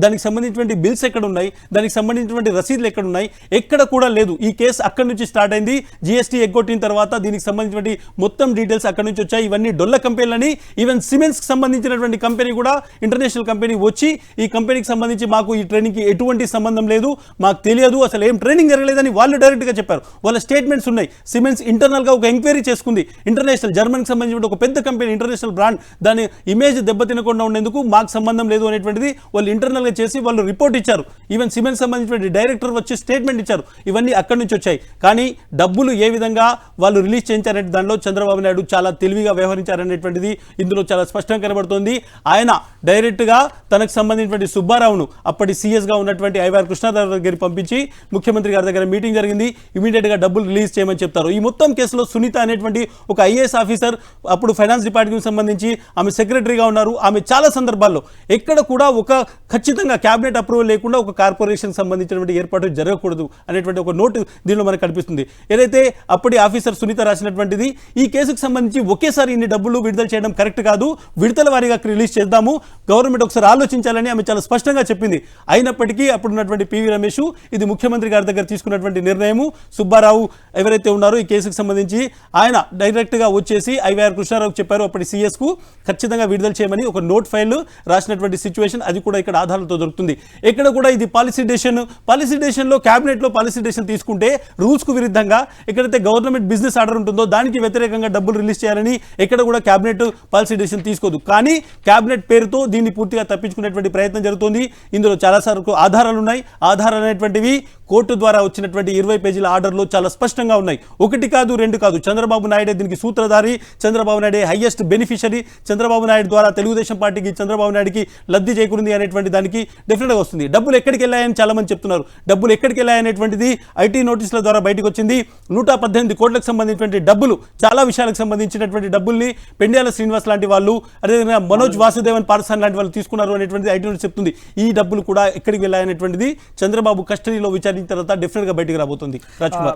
దానికి సంబంధించినటువంటి బిల్స్ ఎక్కడ ఉన్నాయి? దానికి సంబంధించినటువంటి రసీదులు ఎక్కడ ఉన్నాయి? ఎక్కడ కూడా లేదు. ఈ కేసు అక్కడి నుంచి స్టార్ట్ అయింది. GST ఎగ్గొట్టిన తర్వాత దీనికి సంబంధించినటువంటి మొత్తం డీటెయిల్స్ అక్కడి నుంచి వచ్చాయి. ఇవన్నీ డొల్ల కంపెనీలని, ఈవెన్ సిమెన్స్కి సంబంధించినటువంటి కంపెనీ కూడా, ఇంటర్నేషనల్ కంపెనీ వచ్చి ఈ కంపెనీకి సంబంధించి మాకు ఈ ట్రైనింగ్కి ఎటువంటి సంబంధం లేదు, మాకు తెలియదు, అసలు ఏం ట్రైనింగ్ జరగలేదని వాళ్ళు డైరెక్ట్గా చెప్పారు. వాళ్ళ స్టేట్మెంట్స్ ఉన్నాయి. సిమెన్స్ ఇంటర్నల్గా ఒక ఎంక్వైరీ చేసుకుంది. ఇంటర్నేషనల్ జర్మనీకి సంబంధించిన ఒక పెద్ద కంపెనీ, ఇంటర్నేషనల్ ఇంటర్నేషనల్ బ్రాండ్ దాని ఇమేజ్ దెబ్బతినకుండా ఉండేందుకు మాకు సంబంధం లేదు అనేటువంటిది వాళ్ళు ఇంటర్నల్గా చేసి వాళ్ళు రిపోర్ట్ ఇచ్చారు. ఈవెన్ సిమెంట్ సంబంధించిన డైరెక్టర్ వచ్చి స్టేట్మెంట్ ఇచ్చారు. ఇవన్నీ అక్కడి నుంచి వచ్చాయి. కానీ డబ్బులు ఏ విధంగా వాళ్ళు రిలీజ్ చేయించారంటే దానిలో చంద్రబాబు నాయుడు చాలా తెలివిగా వ్యవహరించారనేటువంటిది ఇందులో చాలా స్పష్టంగా కనబడుతోంది. ఆయన డైరెక్ట్గా తనకు సంబంధించినటువంటి సుబ్బారావును అప్పటి సీఎస్గా ఉన్నటువంటి ఐవైఆర్ కృష్ణారావు దగ్గర పంపించి ముఖ్యమంత్రి గారి దగ్గర మీటింగ్ జరిగింది. ఇమీడియట్గా డబ్బులు రిలీజ్ చేయమని చెప్తారు. ఈ మొత్తం కేసులో సునీత అనేటువంటి ఒక ఐఏఎస్ ఆఫీసర్ అప్పుడు ఫైనాన్స్ డిపార్ట్మెంట్కి సంబంధించి ఆమె సెక్రటరీగా ఉన్నారు. ఆమె చాలా సందర్భాల్లో ఎక్కడ కూడా ఒక ఖచ్చితంగా క్యాబినెట్ అప్రూవల్ లేకుండా ఒక కార్పొరేషన్ సంబంధించినటువంటి ఏర్పాటు జరగకూడదు అనేటువంటి ఒక నోటు దీనిలో మనకు కనిపిస్తుంది. ఏదైతే అప్పటి ఆఫీసర్ సునీత రాసినటువంటిది ఈ కేసుకు సంబంధించి ఒకేసారి ఇన్ని డబ్బులు విడుదల చేయడం కరెక్ట్ కాదు, విడతల వారీగా రిలీజ్ చేద్దాము, గవర్నమెంట్ ఒకసారి ఆలోచించాలని ఆమె చాలా స్పష్టంగా చెప్పింది. అయినప్పటికీ అప్పుడున్నటువంటి పివి రమేష్ ఇది ముఖ్యమంత్రి గారి దగ్గర తీసుకున్నటువంటి నిర్ణయము. సుబ్బారావు ఎవరైతే ఉన్నారో ఈ కేసుకు సంబంధించి ఆయన డైరెక్ట్గా వచ్చేసి ఐవైఆర్ కృష్ణారావుకు చెప్పారు అప్పటి సీఎస్కు ఖచ్చితంగా విడుదల చేయమని ఒక నోట్ ఫైల్ రాసినటువంటి సిచ్యువేషన్ అది కూడా ఇక్కడ ఆధారాలతో దొరుకుతుంది. ఎక్కడ కూడా ఇది పాలసీ డెసిషన్లో క్యాబినెట్లో పాలసీ డెసిషన్ తీసుకుంటే రూల్స్కు విరుద్ధంగా ఎక్కడైతే గవర్నమెంట్ బిజినెస్ ఆర్డర్ ఉంటుందో దానికి వ్యతిరేకంగా డబ్బులు రిలీజ్ చేయాలని ఎక్కడ కూడా క్యాబినెట్ పాలసీ డెసిషన్ తీసుకోదు. కానీ క్యాబినెట్ పేరుతో దీన్ని పూర్తిగా తప్పించుకునేటువంటి ప్రయత్నం జరుగుతుంది. ఇందులో చాలాసార్లు ఆధారాలు ఉన్నాయి. ఆధారాలు అనేటువంటివి కోర్టు ద్వారా వచ్చినటువంటి 20 పేజీల ఆర్డర్లో చాలా స్పష్టంగా ఉన్నాయి. ఒకటి కాదు, రెండు కాదు. చంద్రబాబు నాయుడే దీనికి సూత్రధారి, చంద్రబాబు నాయుడే హైయెస్ట్ బెనిఫిషరీ, చంద్రబాబు నాయుడు ద్వారా తెలుగుదేశం పార్టీకి చంద్రబాబు నాయుడికి లబ్ధి చేకూరింది అనేటువంటి దానికి డెఫినెట్గా వస్తుంది. డబ్బులు ఎక్కడికి వెళ్ళాయని చాలా మంది చెప్తున్నారు. డబ్బులు ఎక్కడికి వెళ్ళాయనేటువంటిది ఐటీ నోటీసుల ద్వారా బయటకు వచ్చింది. 118 కోట్లకు సంబంధించినటువంటి డబ్బులు, చాలా విషయాలకు సంబంధించినటువంటి డబ్బుల్ని పెండ్యాల శ్రీనివాస్ లాంటి వాళ్ళు, అదేవిధంగా మనోజ్ వాసుదేవన్ పార్సాన్ లాంటి వాళ్ళు తీసుకున్నారు అనేటువంటిది ఐటీ నోటీస్ చెప్తుంది. ఈ డబ్బులు కూడా ఎక్కడికి వెళ్ళాయనేటువంటిది చంద్రబాబు కస్టడీలో విచారించిన తర్వాత డెఫినెట్గా బయటకు రాబోతుంది.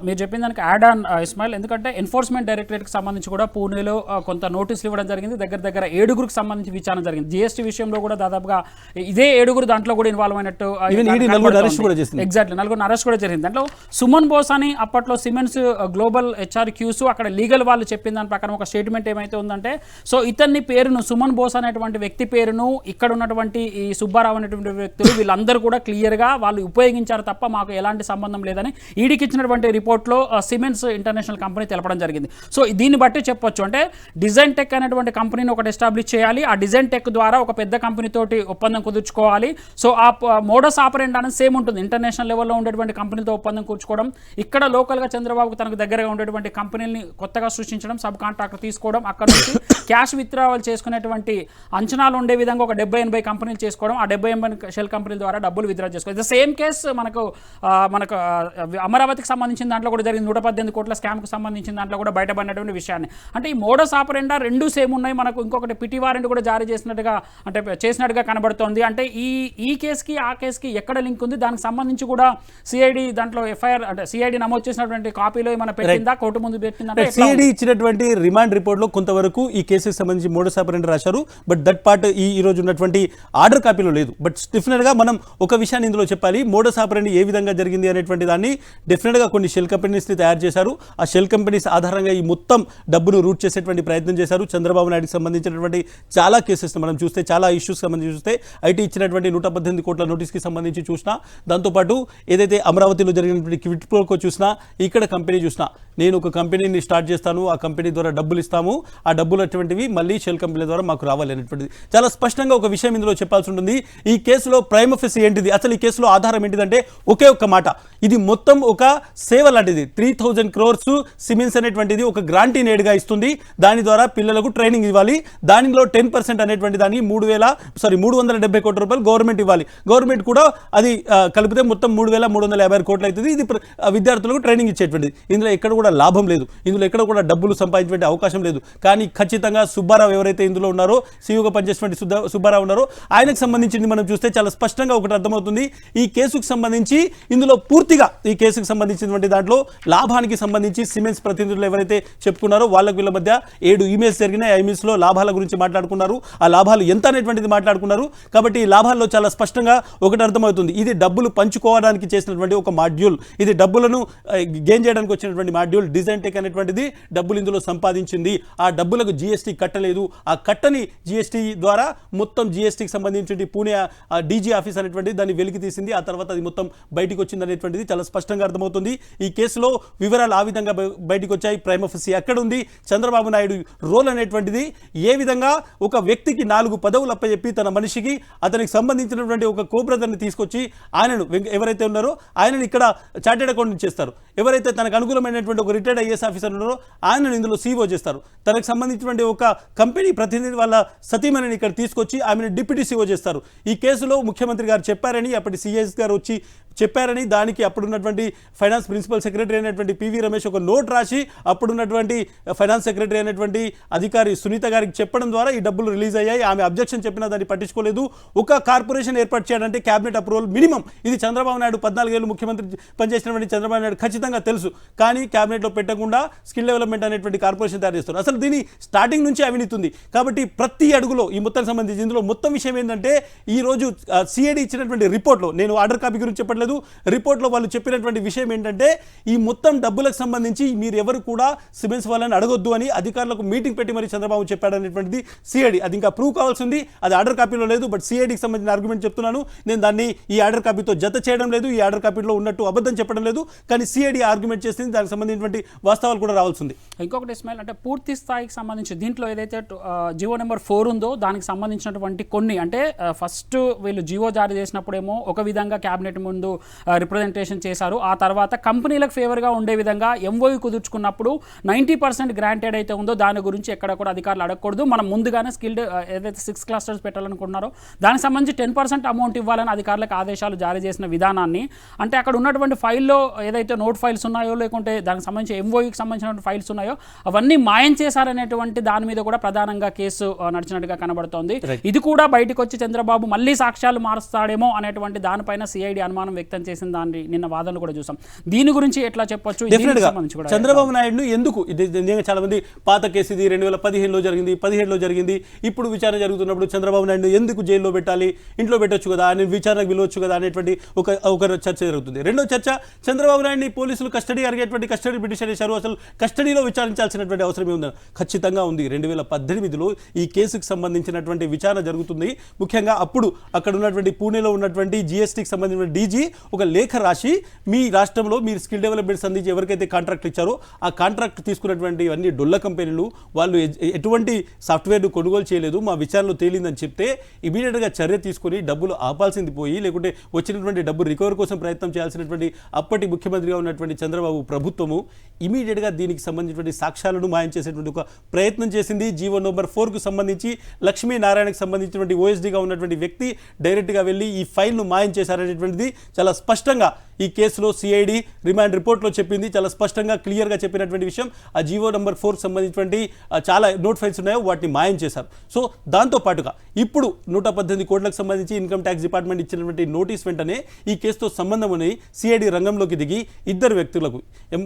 మీరు చెప్పిన దానికి యాడ్ ఆన్ ఇస్మాయిల్, ఎందుకంటే ఎన్ఫోర్స్మెంట్ డైరెక్టరేట్కి సంబంధించి కూడా పూణేలో కొంత నోటీసులు ఇవ్వడం జరిగింది. దగ్గర 7గురికి సంబంధించి విచారణ జరిగింది. జీఎస్టీ విషయంలో కూడా దాదాపుగా ఇదే 7గురు దాంట్లో కూడా ఇన్వాల్వ్ అయినట్టు ఎగ్జాక్ట్లీ 4 అరెస్ట్ కూడా జరిగింది. దాంట్లో సుమన్ బోస్ అని అప్పట్లో సిమెంట్స్ గ్లోబల్ హెచ్ఆర్ క్యూస్ అక్కడ లీగల్ వాళ్ళు చెప్పిన దాని ప్రకారం ఒక స్టేట్మెంట్ ఏమైతే ఉందంటే, సో ఇతన్ని పేరును సుమన్ బోస్ అనేటువంటి వ్యక్తి పేరును ఇక్కడ ఉన్నటువంటి ఈ సుబ్బారావు అనేటువంటి వ్యక్తులు వీళ్ళందరూ కూడా క్లియర్గా వాళ్ళు ఉపయోగించారు తప్ప మాకు ఎలాంటి సంబంధం లేదని ఈడీకి ఇచ్చినటువంటి రిపోర్ట్లో సిమెంట్స్ ఇంటర్నేషనల్ కంపెనీ తెలపడం జరిగింది. సో దీన్ని బట్టి చెప్పొచ్చు అంటే డిజైన్ టెక్ అనేటువంటి కంపెనీని ఒకటి ఎస్టాబ్లిష్ చేయాలి. ఆ డిజైన్ టెక్ ద్వారా ఒక పెద్ద కంపెనీ తోటి ఒప్పందం కుదుర్చుకోవాలి. సో ఆ మోడస్ ఆపరెంట్ అనేది సేమ్ ఉంటుంది. ఇంటర్నేషనల్ లెవెల్లో ఉండేటువంటి కంపెనీతో ఒప్పందం కూర్చుకోవడం, ఇక్కడ లోకల్గా చంద్రబాబుకు తనకు దగ్గరగా ఉండేటువంటి కంపెనీని కొత్తగా సృష్టించడం, సబ్ కాంట్రాక్టర్ తీసుకోవడం, అక్కడ నుంచి క్యాష్ విత్డ్రావల్ చేసుకునేటువంటి అంచనాలు ఉండే విధంగా ఒక 70-80 కంపెనీలు చేసుకోవడం, ఆ 70-80 షెల్ కంపెనీల ద్వారా డబ్బులు విత్డ్రా చేసుకోవాలి. ద సేమ్ కేస్ మనకు అమరావతికి సంబంధించిన దాంట్లో కూడా జరిగింది. 118 కోట్ల స్కామ్కి సంబంధించిన దాంట్లో కూడా బయటపడినటువంటి విషయాన్ని. అంటే ఈ మోడస్ ఆపరెండా రెండు సేమ్ ఉన్నాయి. మనకు ఇంకొకటి పిటి వారెంట్ కూడా జారీ చేసినట్టుగా కనబడుతోంది. అంటే ఈ కేసుకి ఆ కేసుకి ఎక్కడ లింక్ ఉంది, దానికి సంబంధించి కూడా సిఐడి దాంట్లో ఎఫ్ఐఆర్ అంటే సిఐడి నమోదు చేసినటువంటి కాపీలో ఏమైనా పెట్టిందా, కోర్టు ముందు పెట్టిందంటే సిఐడి ఇచ్చినటువంటి రిమాండ్ రిపోర్ట్లో కొంతవరకు ఈ కేసుకి సంబంధించి మోడస్ ఆపరెండా రాశారు. బట్ దట్ పార్ట్ ఈ రోజు ఉన్నటువంటి ఆర్డర్ కాపీలో లేదు. బట్ డెఫినెట్గా మనం ఒక విషయాన్ని ఇందులో చెప్పాలి. మోడస్ ఆపరెండా ఏ విధంగా జరిగింది అనేటువంటి దాన్ని డెఫినెట్గా కొన్ని షెల్ కంపెనీస్ని తయారు చేశారు. ఆ షెల్ కంపెనీస్ ఆధారంగా ఈ మొత్తం డబ్బును రూట్ చేసేటువంటి ప్రయత్నం చేశారు. చంద్రబాబు నాయుడుకి సంబంధించినటువంటి చాలా కేసెస్ మనం చూస్తే, చాలా ఇష్యూస్ సంబంధించి చూస్తే, ఐటీ ఇచ్చినటువంటి 118 కోట్ల నోటీస్కి సంబంధించి చూసినా, దాంతోపాటు ఏదైతే అమరావతిలో జరిగినటువంటి క్విట్ ప్రోకో చూసినా, ఇక్కడ కంపెనీ చూసినా, నేను ఒక కంపెనీని స్టార్ట్ చేస్తాను, ఆ కంపెనీ ద్వారా డబ్బులు ఇస్తాము, ఆ డబ్బులు అటువంటివి మళ్ళీ షెల్ కంపెనీ ద్వారా మాకు రావాలి అనేటువంటిది చాలా స్పష్టంగా ఒక విషయం ఇందులో చెప్పాల్సి ఉంటుంది. ఈ కేసులో ప్రైమ్ ఆఫీస్ ఏంటిది, అసలు ఈ కేసులో ఆధారం ఏంటిదంటే ఒకే ఒక్క మాట, ఇది మొత్తం ఒక సేవ లాంటిది. 3000 crores సిమెంట్స్ అనేటువంటిది ఒక గ్రాంటీని ఏడుగా ఇస్తుంది. దాని ద్వారా పిల్లలకు ట్రైనింగ్ ఇవ్వాలి. దానిలో 10% అనేటువంటి దానికి 370 కోట్ల రూపాయలు గవర్నమెంట్ ఇవ్వాలి. గవర్నమెంట్ కూడా అది కలిపితే మొత్తం 3350 కోట్లు అవుతుంది. ఇది విద్యార్థులకు ట్రైనింగ్ ఇచ్చేటువంటిది. ఇందులో ఎక్కడ కూడా లాభం లేదు, ఇందులో ఎక్కడ కూడా డబ్బులు సంపాదించే అవకాశం లేదు. కానీ ఖచ్చితంగా సుబ్బారావు ఎవరైతే ఇందులో ఉన్నారో, సీఈఓగా పనిచేసినటువంటి సుబ్బారావు ఉన్నారో, ఆయనకు సంబంధించింది మనం చూస్తే చాలా స్పష్టంగా ఒకటి అర్థమవుతుంది. ఈ కేసుకు సంబంధించి ఇందులో పూర్తిగా ఈ కేసుకు సంబంధించినటువంటి దాంట్లో లాభానికి సంబంధించి సిమెంట్స్ ప్రతినిధులు ఎవరైతే చెప్పుకున్నారో వాళ్ళకి వీళ్ళ మధ్య 7 ఈమెయిల్స్ జరిగినాయి. ఆ ఈమెయిల్స్లో లాభాల గురించి మాట్లాడుకున్నారు. ఆ లాభాలు ఎంత అనేటువంటిది మాట్లాడుకున్నారు. కాబట్టి ఈ లాభాల్లో చాలా స్పష్టంగా ఒకటి అర్థమవుతుంది, ఇది డబ్బులు పంచుకోవడానికి చేసినటువంటి ఒక మాడ్యూల్, ఇది డబ్బులను గెయిన్ చేయడానికి వచ్చినటువంటి మాడ్యూల్. డిజైన్ టెక్ అనేటువంటిది డబ్బులు ఇందులో సంపాదించింది. ఆ డబ్బులకు జీఎస్టీ కట్టలేదు. ఆ కట్టని జీఎస్టీ ద్వారా మొత్తం జీఎస్టీకి సంబంధించి పూణే డీజీ ఆఫీస్ అనేటువంటి దాన్ని వెలికి తీసింది. ఆ తర్వాత అది మొత్తం బయటికి వచ్చింది. వచ్చిందనేటువంటిది చాలా స్పష్టంగా అర్థమవుతుంది. ఈ కేసులో వివరాలు ఆ విధంగా బయటకు వచ్చాయి. ప్రైమ్ ఆఫీసీ ఎక్కడ ఉంది, చంద్రబాబు నాయుడు రోల్ అనేటువంటిది ఏ విధంగా ఒక వ్యక్తికి 4 పదవులు అప్పచెప్పి తన మనిషికి అతనికి సంబంధించినటువంటి ఒక కోబ్రదర్ని తీసుకొచ్చి ఆయనను ఎవరైతే ఉన్నారో ఆయనను ఇక్కడ చార్టెడ్ అకౌంటెంట్ చేస్తారు. ఎవరైతే తనకు అనుకూలమైనటువంటి ఒక రిటైర్డ్ ఐఏఎస్ ఆఫీసర్ ఉన్నారో ఆయనను ఇందులో సీఓ చేస్తారు. తనకు సంబంధించినటువంటి ఒక కంపెనీ ప్రతినిధి వాళ్ళ సతీమణిని ఇక్కడ తీసుకొచ్చి ఆమెను డిప్యూటీ సీఓ చేస్తారు. ఈ కేసులో ముఖ్యమంత్రి గారు చెప్పారని, అప్పటి సిఎస్ గారు వచ్చి చెప్పారని, దానికి అప్పుడున్నటువంటి ఫైనాన్స్ ప్రిన్సిపల్ సెక్రటరీ అయినటువంటి పివి రమేష్ ఒక నోట్ రాసి అప్పుడున్నటువంటి ఫైనాన్స్ సెక్రటరీ అయినటువంటి అధికారి సునీత గారికి చెప్పడం ద్వారా ఈ డబ్బులు రిలీజ్ అయ్యాయి. ఆమె అబ్జెక్షన్ చెప్పినా దాన్ని పట్టించుకోలేదు. ఒక కార్పొరేషన్ ఏర్పాటు చేయాలంటే క్యాబినెట్ అప్రూవల్ మినిమం. ఇది చంద్రబాబు నాయుడు 14 ఏళ్ళు ముఖ్యమంత్రి పనిచేసినటువంటి చంద్రబాబు నాయుడు ఖచ్చితంగా తెలుసు. కానీ క్యాబినెట్లో పెట్టకుండా స్కిల్ డెవలప్మెంట్ అనేటువంటి కార్పొరేషన్ తయారు చేస్తారు. అసలు దీని స్టార్టింగ్ నుంచి అవినీతి ఉంది. కాబట్టి ప్రతి అడుగులో ఈ మొత్తానికి సంబంధించి ఇందులో మొత్తం విషయం ఏంటంటే ఈ రోజు సిఐడి ఇచ్చినటువంటి రిపోర్ట్లో, నేను ఆర్డర్ కాపీ గురించి చెప్పట్లేదు, రిపోర్ట్లో వాళ్ళు చెప్పినటువంటి విషయం ఏంటంటే ఈ మొత్తం డబ్బులకు సంబంధించి మీరు ఎవరు కూడా సిమెన్స్ వాళ్ళని అడగొద్దు అని అధికారులకు మీటింగ్ పెట్టి మరి చంద్రబాబు చెప్పాడనేటువంటిది సిఐడి. అది ఇంకా ప్రూవ్ కావాల్సి ఉంది. అది ఆర్డర్ కాపీలో లేదు. బట్ సిఐడికి సంబంధించిన ఆర్గ్యుమెంట్ చెప్తున్నాను. నేను దాన్ని ఈ ఆర్డర్ కాపీతో జత చేయడం లేదు, ఈ ఆర్డర్ కాపీలో ఉన్నట్టు అబద్ధం చెప్పడం లేదు. కానీ సిఐడి ఆర్గ్యుమెంట్ చేసింది, దానికి సంబంధించినటువంటి వాస్తవాలు కూడా రావాల్సి ఉంది. ఇంకొకటి ఇస్మాయిల్, అంటే పూర్తి స్థాయికి సంబంధించి దీంట్లో ఏదైతే జియో నెంబర్ 4 ఉందో దానికి సంబంధించినటువంటి కొన్ని, అంటే ఫస్ట్ వీళ్ళు జియో జారీ చేసినప్పుడేమో ఒక విధంగా క్యాబినెట్ ముందు రిప్రజెంటేషన్ చేశారు. ఆ తర్వాత కంపెనీలకు ఫేవర్గా ఉండే విధంగా ఎంఓయూ కుదుర్చుకున్నప్పుడు 90% గ్రాంటెడ్ అయితే ఉందో దాని గురించి ఎక్కడ కూడా అధికారులు అడగకూడదు, మనం ముందుగానే స్కిల్డ్ ఏదైతే 6 క్లస్టర్స్ పెట్టాలనుకుంటున్నారో దానికి సంబంధించి 10% అమౌంట్ ఇవ్వాలని అధికారులకు ఆదేశాలు జారీ చేసిన విధానాన్ని, అంటే అక్కడ ఉన్నటువంటి ఫైల్లో ఏదైతే నోట్ ఫైల్స్ ఉన్నాయో లేకుంటే దానికి సంబంధించి ఎంఓయూకి సంబంధించిన ఫైల్స్ ఉన్నాయో అవన్నీ మాయం చేశారనేటువంటి దాని మీద కూడా ప్రధానంగా కేసు నడిచినట్టుగా కనబడుతోంది. ఇది కూడా బయటకు వచ్చి చంద్రబాబు మళ్ళీ సాక్ష్యాలు మారుస్తాడేమో అనేటువంటి దానిపైన సిఐడి అనుమానం వ్యక్తం చేసిన దాన్ని నిన్న వాదనలు కూడా చూసాం. దీని గురించి ఎట్లా చెప్పొచ్చు? చంద్రబాబు నాయుడును ఎందుకు చాలా మంది పాత కేసు ఇది 2015లో జరిగింది, 17లో జరిగింది, ఇప్పుడు విచారణ జరుగుతున్నప్పుడు చంద్రబాబు నాయుడు ఎందుకు జైల్లో పెట్టాలి, ఇంట్లో పెట్టొచ్చు కదా, ఆయన విచారణకు పిలవచ్చు కదా అనేటువంటి ఒక చర్చ జరుగుతుంది. రెండో చర్చ, చంద్రబాబు నాయుడిని పోలీసులు కస్టడీ అడిగేటువంటి కస్టడీ పిటిషన్ చేశారు, అసలు కస్టడీలో విచారించాల్సినటువంటి అవసరం ఉంది. ఖచ్చితంగా ఉంది. 2018లో ఈ కేసుకు సంబంధించినటువంటి విచారణ జరుగుతుంది. ముఖ్యంగా అప్పుడు అక్కడ ఉన్నటువంటి పూణేలో ఉన్నటువంటి జిఎస్టీకి సంబంధించిన డీజీ ఒక లేఖ రాసి మీ రాష్ట్రంలో మీరు స్కిల్ డెవలప్మెంట్ సంబంధించి ఎవరికైతే కాంట్రాక్ట్ ఇచ్చారో ఆ కాంట్రాక్ట్ తీసుకున్నటువంటి అన్ని డొల్ల కంపెనీలు వాళ్ళు ఎటువంటి సాఫ్ట్వేర్ను కొనుగోలు చేయలేదు, మా విచారణలో తేలిందని చెప్తే ఇమీడియట్గా చర్య తీసుకొని డబ్బులు ఆపాల్సింది పోయి, లేకుంటే వచ్చినటువంటి డబ్బు రికవరీ కోసం ప్రయత్నం చేయాల్సినటువంటి అప్పటి ముఖ్యమంత్రిగా ఉన్నటువంటి చంద్రబాబు ప్రభుత్వము ఇమీడియట్గా దీనికి సంబంధించినటువంటి సాక్ష్యాలను మాయం చేసేటువంటి ఒక ప్రయత్నం చేసింది. జీవో నెంబర్ 4కు సంబంధించి లక్ష్మీనారాయణకు సంబంధించినటువంటి ఓఎస్డీగా ఉన్నటువంటి వ్యక్తి డైరెక్ట్గా వెళ్ళి ఈ ఫైల్ను మాయం చేశారనేటువంటిది చాలా స్పష్టంగా ఈ కేసులో సిఐడి రిమాండ్ రిపోర్ట్లో చెప్పింది. చాలా స్పష్టంగా క్లియర్గా చెప్పినటువంటి విషయం, ఆ జీవో నెంబర్ 4 సంబంధించినటువంటి చాలా నోట్ ఫైల్స్ ఉన్నాయో వాటిని మాయం చేశారు. సో దాంతో పాటుగా ఇప్పుడు 118 కోట్లకు సంబంధించి ఇన్కమ్ ట్యాక్స్ డిపార్ట్మెంట్ ఇచ్చినటువంటి నోటీస్ వెంటనే ఈ కేసుతో సంబంధం అని సిఐడి రంగంలోకి దిగి ఇద్దరు వ్యక్తులకు,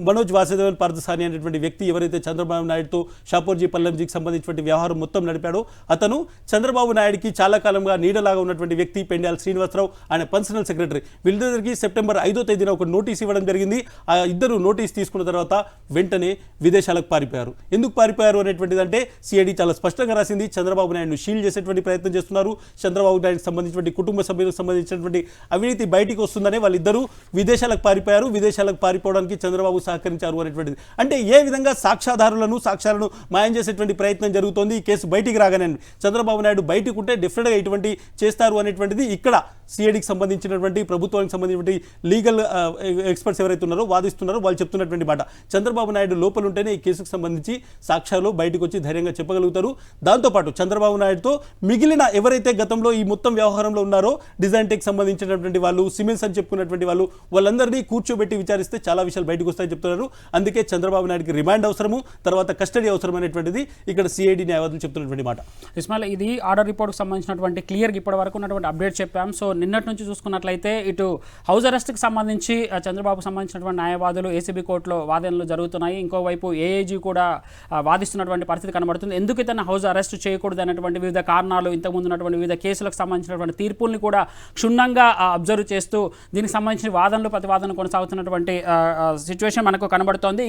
మనోజ్ వాసుదేవన్ పార్థసాని అనేటువంటి వ్యక్తి ఎవరైతే చంద్రబాబు నాయుడుతో షాపూర్జీ పల్లంజీకి సంబంధించినటువంటి వ్యవహారం మొత్తం నడిపాడో అతను చంద్రబాబు నాయుడికి చాలా కాలంగా నీడలాగా ఉన్నటువంటి వ్యక్తి పెండ్యాల శ్రీనివాసరావు, ఆయన పర్సనల్ సెక్రటరీ. వీళ్ళిద్దరికి సెప్టెంబర్ 5వ తేదీన ఒక నోటీస్ ఇవ్వడం జరిగింది. ఆ ఇద్దరు నోటీస్ తీసుకున్న తర్వాత వెంటనే విదేశాలకు పారిపోయారు. ఎందుకు పారిపోయారు అనేటువంటిది అంటే సిఐడి చాలా స్పష్టంగా రాసింది, చంద్రబాబు నాయుడును షీల్డ్ చేసేటువంటి ప్రయత్నం చేస్తున్నారు, చంద్రబాబు నాయుడుకి సంబంధించినటువంటి కుటుంబ సభ్యులకు సంబంధించినటువంటి అవినీతి బయటికి వస్తుందనే వాళ్ళిద్దరూ విదేశాలకు పారిపోయారు. విదేశాలకు పారిపోవడానికి చంద్రబాబు సహకరించారు అనేటువంటిది. అంటే ఏ విధంగా సాక్ష్యాలను మాయం చేసేటువంటి ప్రయత్నం జరుగుతోంది. ఈ కేసు బయటికి రాగానే చంద్రబాబు నాయుడు బయటకు ఉంటే డెఫినెట్గా ఇటువంటి చేస్తారు అనేటువంటిది ఇక్కడ సిఐడికి సంబంధించినటువంటి ప్రభుత్వానికి సంబంధించినటువంటి లీగల్ ఎక్స్పర్ట్స్ ఎవరైతే ఉన్నారో వాదిస్తున్నారో వాళ్ళు చెప్తున్నటువంటి మాట, చంద్రబాబు నాయుడు లోపల ఉంటేనే ఈ కేసుకు సంబంధించి సాక్ష్యాలు బయటకు వచ్చి ధైర్యంగా చెప్పగలుగుతారు. దాంతోపాటు చంద్రబాబు నాయుడుతో మిగిలిన ఎవరైతే గతంలో ఈ మొత్తం వ్యవహారంలో ఉన్నారో డిజైన్ టెక్ సంబంధించినటువంటి వాళ్ళు, సిమెన్స్ అని చెప్పుకున్నటువంటి వాళ్ళందరినీ కూర్చోబెట్టి విచారిస్తే చాలా విషయాలు బయటకు వస్తాయని చెప్తున్నారు. అందుకే చంద్రబాబు నాయుడుకి రిమాండ్ అవసరము, తర్వాత కస్టడీ అవసరం అనేటువంటిది ఇక్కడ సిఐడి న్యాయవాదులు చెప్తున్నటువంటి మాట. ఇస్మాయిల్, ఇది ఆర్డర్ రిపోర్ట్కి సంబంధించినటువంటి క్లియర్గా ఇప్పటి వరకు ఉన్నటువంటి అప్డేట్ చెప్పాం. సో నిన్నటి నుంచి చూసుకున్నట్లయితే ఇటు హౌస్ అరెస్ట్కి సంబంధించి చంద్రబాబుకు సంబంధించినటువంటి న్యాయవాదులు ఏసీబీ కోర్టులో వాదనలు జరుగుతున్నాయి. ఇంకోవైపు ఏఐజీ కూడా వాదిస్తున్నటువంటి పరిస్థితి కనబడుతుంది. ఎందుకు ఇతను హౌస్ అరెస్ట్ చేయకూడదు అనేటువంటి వివిధ కారణాలు, ఇంతకుముందు ఉన్నటువంటి వివిధ కేసులకు సంబంధించినటువంటి తీర్పుల్ని కూడా క్షుణ్ణంగా అబ్జర్వ్ చేస్తూ దీనికి సంబంధించిన వాదనలు ప్రతివాదనలు కొనసాగుతున్నటువంటి సిచ్యువేషన్ మనకు కనబడుతోంది.